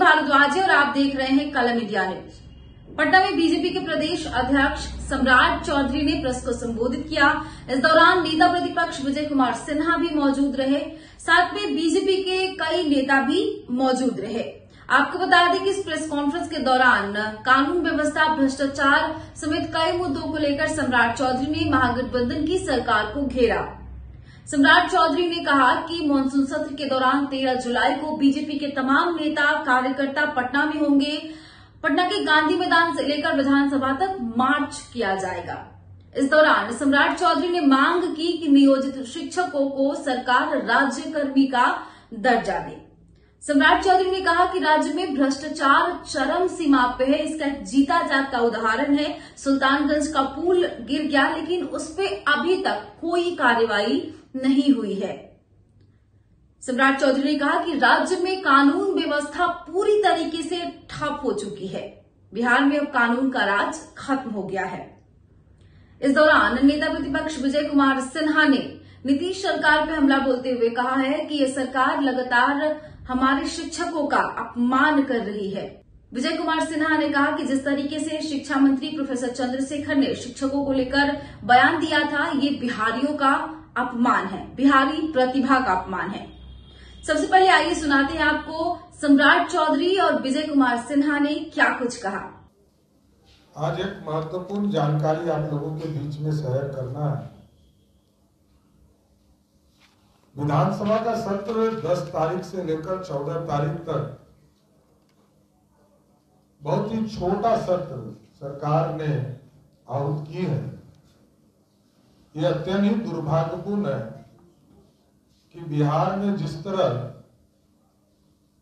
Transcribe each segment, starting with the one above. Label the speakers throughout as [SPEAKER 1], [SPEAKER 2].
[SPEAKER 1] भारद्वाज है और आप देख रहे हैं कलम इंडिया न्यूज। पटना में बीजेपी के प्रदेश अध्यक्ष सम्राट चौधरी ने प्रेस को संबोधित किया। इस दौरान नेता प्रतिपक्ष विजय कुमार सिन्हा भी मौजूद रहे, साथ में बीजेपी के कई नेता भी मौजूद रहे। आपको बता दें कि इस प्रेस कॉन्फ्रेंस के दौरान कानून व्यवस्था, भ्रष्टाचार समेत कई मुद्दों को लेकर सम्राट चौधरी ने महागठबंधन की सरकार को घेरा। सम्राट चौधरी ने कहा कि मानसून सत्र के दौरान 13 जुलाई को बीजेपी के तमाम नेता कार्यकर्ता पटना में होंगे। पटना के गांधी मैदान से लेकर विधानसभा तक मार्च किया जाएगा। इस दौरान सम्राट चौधरी ने मांग की कि नियोजित शिक्षकों को सरकार राज्य कर्मी का दर्जा दे। सम्राट चौधरी ने कहा कि राज्य में भ्रष्टाचार चरम सीमा पे है। इसका जीता जागता उदाहरण है सुल्तानगंज का पुल गिर गया, लेकिन उस पर अभी तक कोई कार्रवाई नहीं हुई है। सम्राट चौधरी ने कहा कि राज्य में कानून व्यवस्था पूरी तरीके से ठप हो चुकी है। बिहार में अब कानून का राज खत्म हो गया है। इस दौरान नेता प्रतिपक्ष विजय कुमार सिन्हा ने नीतीश सरकार पर हमला बोलते हुए कहा है कि यह सरकार लगातार हमारे शिक्षकों का अपमान कर रही है। विजय कुमार सिन्हा ने कहा कि जिस तरीके से शिक्षा मंत्री प्रोफेसर चंद्रशेखर ने शिक्षकों को लेकर बयान दिया था, ये बिहारियों का अपमान है, बिहारी प्रतिभा का अपमान है। सबसे पहले आइए सुनाते हैं आपको सम्राट चौधरी और विजय कुमार सिन्हा ने क्या कुछ कहा।
[SPEAKER 2] आज एक महत्वपूर्ण जानकारी आप लोगों के बीच में शेयर करना है। विधानसभा का सत्र 10 तारीख से लेकर 14 तारीख तक बहुत ही छोटा सत्र सरकार ने आहूत की है। यह अत्यंत ही दुर्भाग्यपूर्ण है कि बिहार में जिस तरह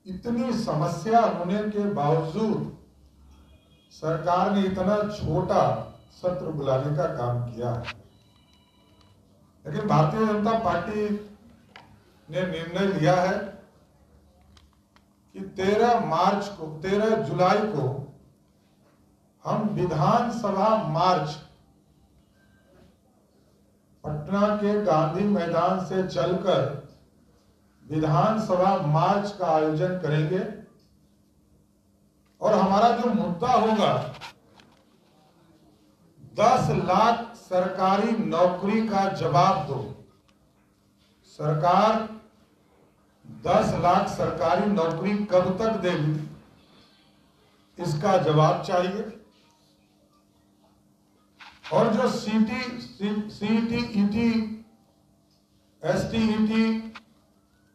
[SPEAKER 2] इतनी समस्या होने के बावजूद सरकार ने इतना छोटा सत्र बुलाने का काम किया है। लेकिन भारतीय जनता पार्टी ने निर्णय लिया है कि 13 जुलाई को हम विधानसभा मार्च पटना के गांधी मैदान से चलकर विधानसभा मार्च का आयोजन करेंगे और हमारा जो मुद्दा होगा 10 लाख सरकारी नौकरी का जवाब दो। सरकार 10 लाख सरकारी नौकरी कब तक देगी, इसका जवाब चाहिए। और जो सीईटी, ईटी, एसटीईटी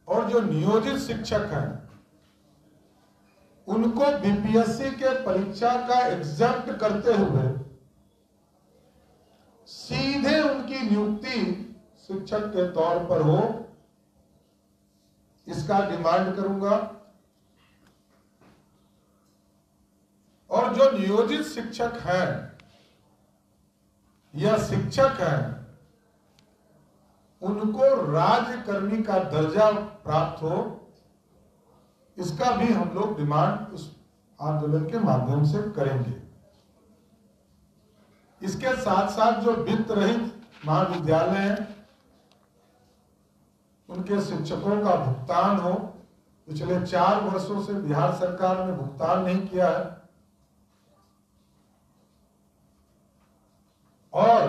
[SPEAKER 2] और जो नियोजित शिक्षक हैं उनको बीपीएससी के परीक्षा का एग्जम्प्ट करते हुए सीधे उनकी नियुक्ति शिक्षक के तौर पर हो, इसका डिमांड करूंगा। और जो नियोजित शिक्षक हैं या शिक्षक हैं उनको राज्यकर्मी का दर्जा प्राप्त हो, इसका भी हम लोग डिमांड उस आंदोलन के माध्यम से करेंगे। इसके साथ साथ जो वित्त रहित महाविद्यालय हैं उनके शिक्षकों का भुगतान हो। पिछले 4 वर्षों से बिहार सरकार ने भुगतान नहीं किया है। और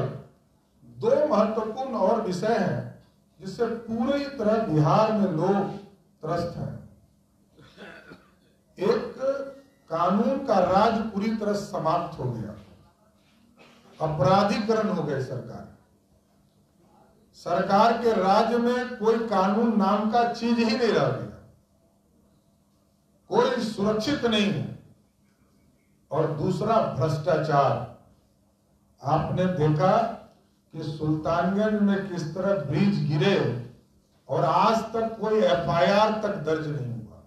[SPEAKER 2] 2 महत्वपूर्ण और विषय हैं जिससे पूरी तरह बिहार में लोग त्रस्त हैं। एक, कानून का राज पूरी तरह समाप्त हो गया, अपराधीकरण हो गए। सरकार के राज्य में कोई कानून नाम का चीज ही नहीं रह गया, कोई सुरक्षित नहीं है। और दूसरा, भ्रष्टाचार। आपने देखा कि सुल्तानगंज में किस तरह ब्रिज गिरे और आज तक कोई एफआईआर तक दर्ज नहीं हुआ।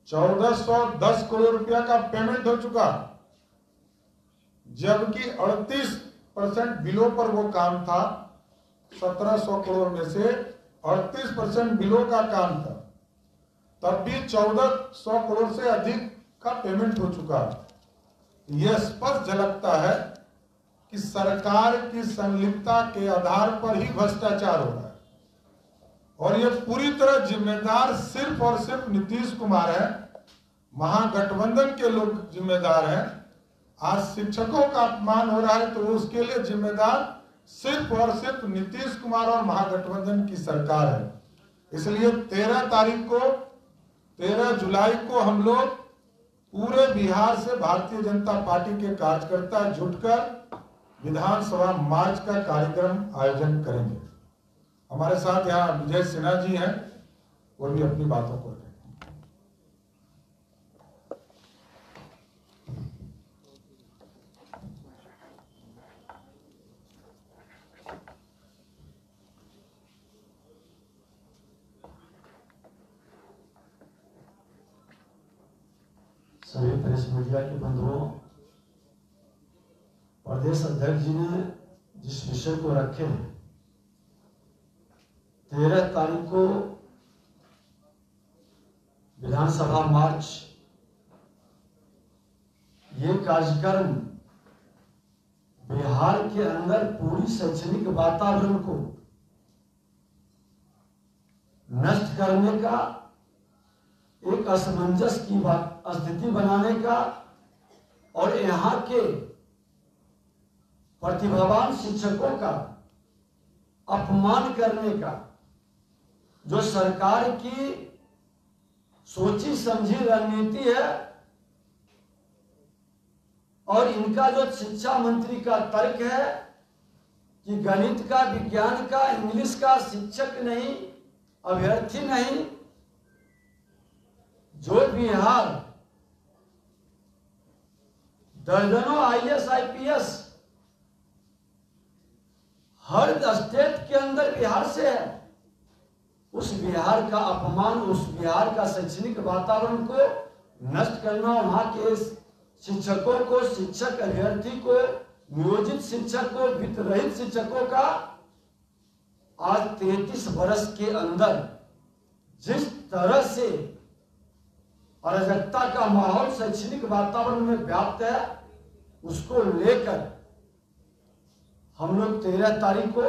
[SPEAKER 2] 1410 करोड़ रुपया का पेमेंट हो चुका, जबकि 38% बिलों पर वो काम था। 1700 करोड़ में से 38% बिलों का काम था, तब भी 1400 करोड़ से अधिक का पेमेंट हो चुका। यह स्पष्ट झलकता है कि सरकार की संलिप्तता के आधार पर ही भ्रष्टाचार हो रहा है। और ये पूरी तरह जिम्मेदार सिर्फ और सिर्फ नीतीश कुमार है, महागठबंधन के लोग जिम्मेदार हैं। आज शिक्षकों का अपमान हो रहा है तो उसके लिए जिम्मेदार सिर्फ और सिर्फ नीतीश कुमार और महागठबंधन की सरकार है। इसलिए 13 जुलाई को हम लोग पूरे बिहार से भारतीय जनता पार्टी के कार्यकर्ता जुटकर विधानसभा मार्च का कार्यक्रम आयोजन करेंगे। हमारे साथ यहाँ विजय सिन्हा जी हैं, वो भी अपनी बातों को रखेंगे।
[SPEAKER 3] सभी प्रेस मीडिया के बंधुओं, प्रदेश अध्यक्ष जी ने जिस विषय को रखे, 13 तारीख को विधानसभा मार्च, ये कार्यक्रम बिहार के अंदर पूरी शैक्षणिक वातावरण को नष्ट करने का, एक असमंजस की स्थिति बनाने का और यहाँ के प्रतिभावान शिक्षकों का अपमान करने का जो सरकार की सोची समझी रणनीति है, और इनका जो शिक्षा मंत्री का तर्क है कि गणित का, विज्ञान का, इंग्लिश का शिक्षक नहीं, अभ्यर्थी नहीं, जो बिहार दर्जनों IAS IPS हर स्टेट के अंदर बिहार से है, उस बिहार का अपमान, उस बिहार का शैक्षणिक वातावरण को नष्ट करना, वहां के शिक्षकों को, शिक्षक अभ्यर्थी को, नियोजित शिक्षक को, वित्त रहित शिक्षकों का आज 33 वर्ष के अंदर जिस तरह से अराजकता का माहौल शैक्षणिक वातावरण में व्याप्त है, उसको लेकर हम लोग 13 तारीख को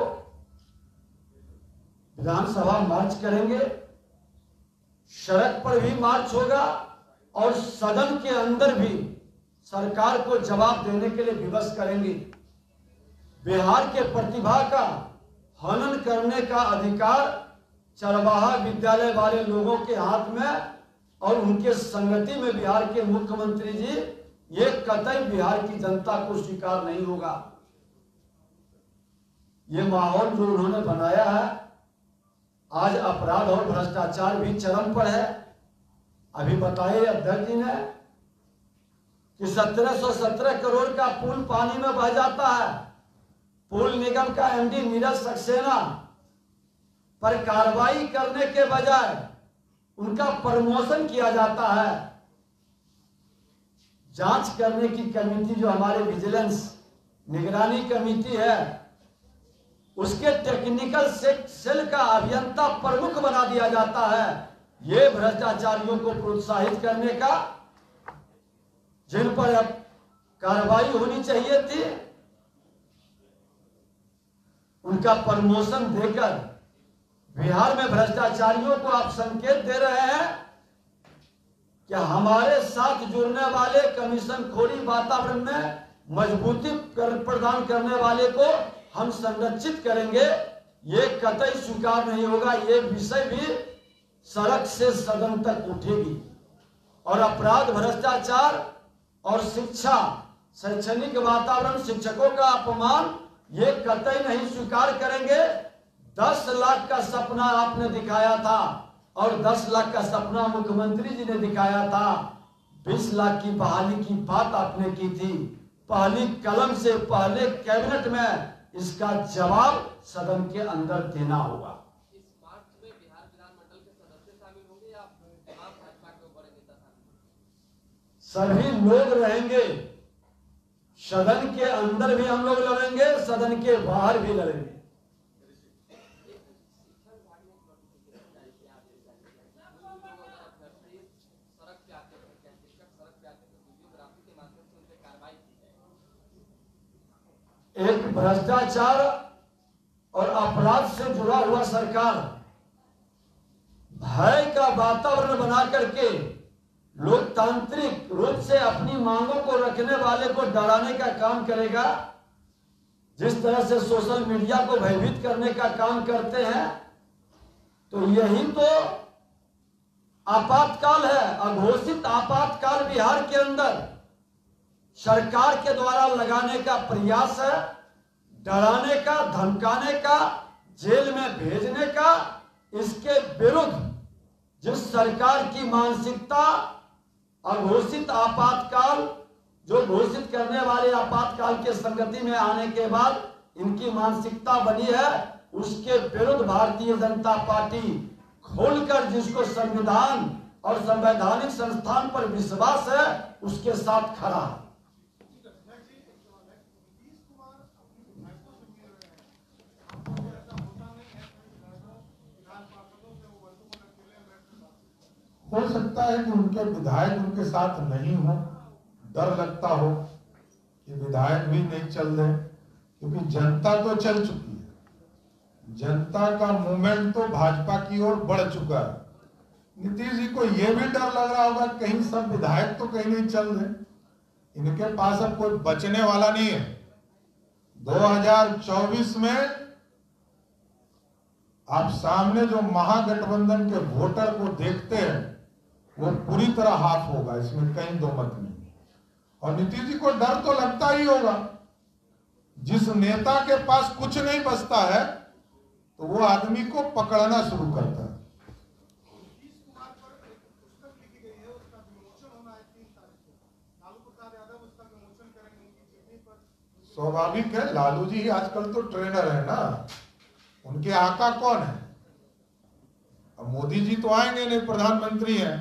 [SPEAKER 3] विधानसभा मार्च करेंगे। सड़क पर भी मार्च होगा और सदन के अंदर भी सरकार को जवाब देने के लिए विवश करेंगे। बिहार के प्रतिभा का हनन करने का अधिकार चरवाहा विद्यालय वाले लोगों के हाथ में और उनके संगति में बिहार के मुख्यमंत्री जी, ये कतई बिहार की जनता को स्वीकार नहीं होगा। ये माहौल जो उन्होंने बनाया है, आज अपराध और भ्रष्टाचार भी चरम पर है। अभी बताइए अध्यक्ष जी ने कि 1717 करोड़ का पुल पानी में बह जाता है। पुल निगम का MD नीरज सक्सेना पर कार्रवाई करने के बजाय उनका प्रमोशन किया जाता है। जांच करने की कमेटी जो हमारे विजिलेंस निगरानी कमेटी है, उसके टेक्निकल सेल का अभियंता प्रमुख बना दिया जाता है। ये भ्रष्टाचारियों को प्रोत्साहित करने का, जिन पर अब कार्रवाई होनी चाहिए थी, उनका प्रमोशन देकर बिहार में भ्रष्टाचारियों को आप संकेत दे रहे हैं कि हमारे साथ जुड़ने वाले, कमीशन खोरी वातावरण में मजबूती प्रदान करने वाले को हम संरक्षित करेंगे। ये कतई स्वीकार नहीं होगा। ये विषय भी सड़क से सदन तक उठेगी और अपराध, भ्रष्टाचार और शिक्षा, शैक्षणिक वातावरण, शिक्षकों का अपमान, ये कतई नहीं स्वीकार करेंगे। 10 लाख का सपना आपने दिखाया था और 10 लाख का सपना मुख्यमंत्री जी ने दिखाया था। 20 लाख की बहाली की बात आपने की थी। पहली कलम से पहले कैबिनेट में इसका जवाब सदन के अंदर देना होगा।
[SPEAKER 4] इस मार्च में बिहार विधानमंडल के सदस्य शामिल होंगे या आप भाजपा के बड़े नेता शामिल?
[SPEAKER 3] सभी लोग रहेंगे। सदन के अंदर भी हम लोग लड़ेंगे, सदन के बाहर भी लड़ेंगे। एक भ्रष्टाचार और अपराध से जुड़ा हुआ सरकार भय का वातावरण बना करके लोकतांत्रिक रूप से अपनी मांगों को रखने वाले को डराने का काम करेगा, जिस तरह से सोशल मीडिया को भयभीत करने का काम करते हैं, तो यही तो आपातकाल है। अघोषित आपातकाल बिहार के अंदर सरकार के द्वारा लगाने का प्रयास है, डराने का, धमकाने का, जेल में भेजने का। इसके विरुद्ध जिस सरकार की मानसिकता अघोषित आपातकाल, जो घोषित करने वाले आपातकाल के संगति में आने के बाद इनकी मानसिकता बनी है, उसके विरुद्ध भारतीय जनता पार्टी खोलकर, जिसको संविधान और संवैधानिक संस्थान पर विश्वास है, उसके साथ खड़ा है।
[SPEAKER 2] हो सकता है कि उनके विधायक उनके साथ नहीं हो, डर लगता हो कि विधायक भी नहीं चल रहे, क्योंकि जनता तो चल चुकी है, जनता का मूवमेंट तो भाजपा की ओर बढ़ चुका है। नीतीश जी को यह भी डर लग रहा होगा कहीं सब विधायक तो कहीं नहीं चल रहे, इनके पास अब कोई बचने वाला नहीं है। 2024 में आप सामने जो महागठबंधन के वोटर को देखते हैं वो पूरी तरह हाफ होगा, इसमें कहीं दो मत नहीं। और नीतीश जी को डर तो लगता ही होगा, जिस नेता के पास कुछ नहीं बचता है तो वो आदमी को पकड़ना शुरू करता है। स्वाभाविक है, लालू जी ही आजकल तो ट्रेनर है ना, उनके आका कौन है? अब मोदी जी तो आएंगे नहीं, प्रधानमंत्री हैं,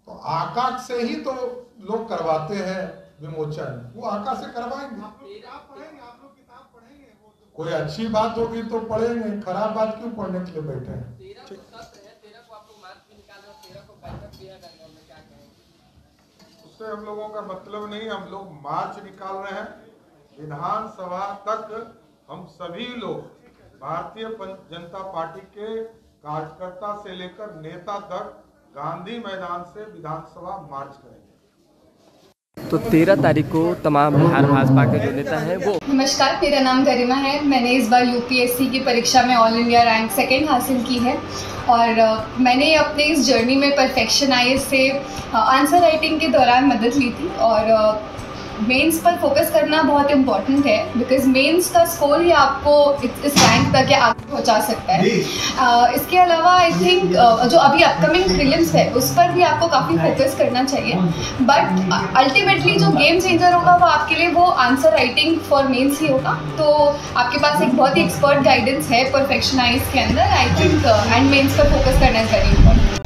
[SPEAKER 2] तो आका से ही तो लोग करवाते हैं विमोचन, वो आका से करवाएंगे। कोई अच्छी बात होगी तो पढ़ेंगे, खराब बात क्यों पढ़ने के लिए बैठे हैं?
[SPEAKER 4] 13 को सत्र है, 13 को आपको मार्च भी निकालना है, 13 को बैठक भी है, क्या कहेंगे?
[SPEAKER 2] उससे हम लोगों का मतलब नहीं, हम लोग मार्च निकाल रहे हैं विधानसभा तक। हम सभी लोग भारतीय जनता पार्टी के कार्यकर्ता से लेकर नेता तक गांधी मैदान से विधानसभा मार्च करेंगे।
[SPEAKER 5] तो 13 तारीख को तमाम बिहार भाजपा के जो नेता हैं वो।
[SPEAKER 6] नमस्कार, मेरा नाम गरिमा है। मैंने इस बार यूपीएससी की परीक्षा में ऑल इंडिया रैंक 2 हासिल की है और मैंने अपने इस जर्नी में परफेक्शन आईएएस से आंसर राइटिंग के दौरान मदद ली थी और मेंस पर फोकस करना बहुत इम्पॉर्टेंट है, बिकॉज मेंस का स्कोर ही आपको इस रैंक तक के आगे पहुंचा सकता है। इसके अलावा आई थिंक जो अभी अपकमिंग प्रीलिम्स है उस पर भी आपको काफ़ी फोकस करना चाहिए, बट अल्टीमेटली जो गेम चेंजर होगा वो आपके लिए वो आंसर राइटिंग फॉर मेंस ही होगा। तो आपके पास एक बहुत ही एक्सपर्ट गाइडेंस है परफेक्शन आईएएस के अंदर, आई थिंक, एंड मेंस पर फोकस करना इज वेरी इंपॉर्टेंट।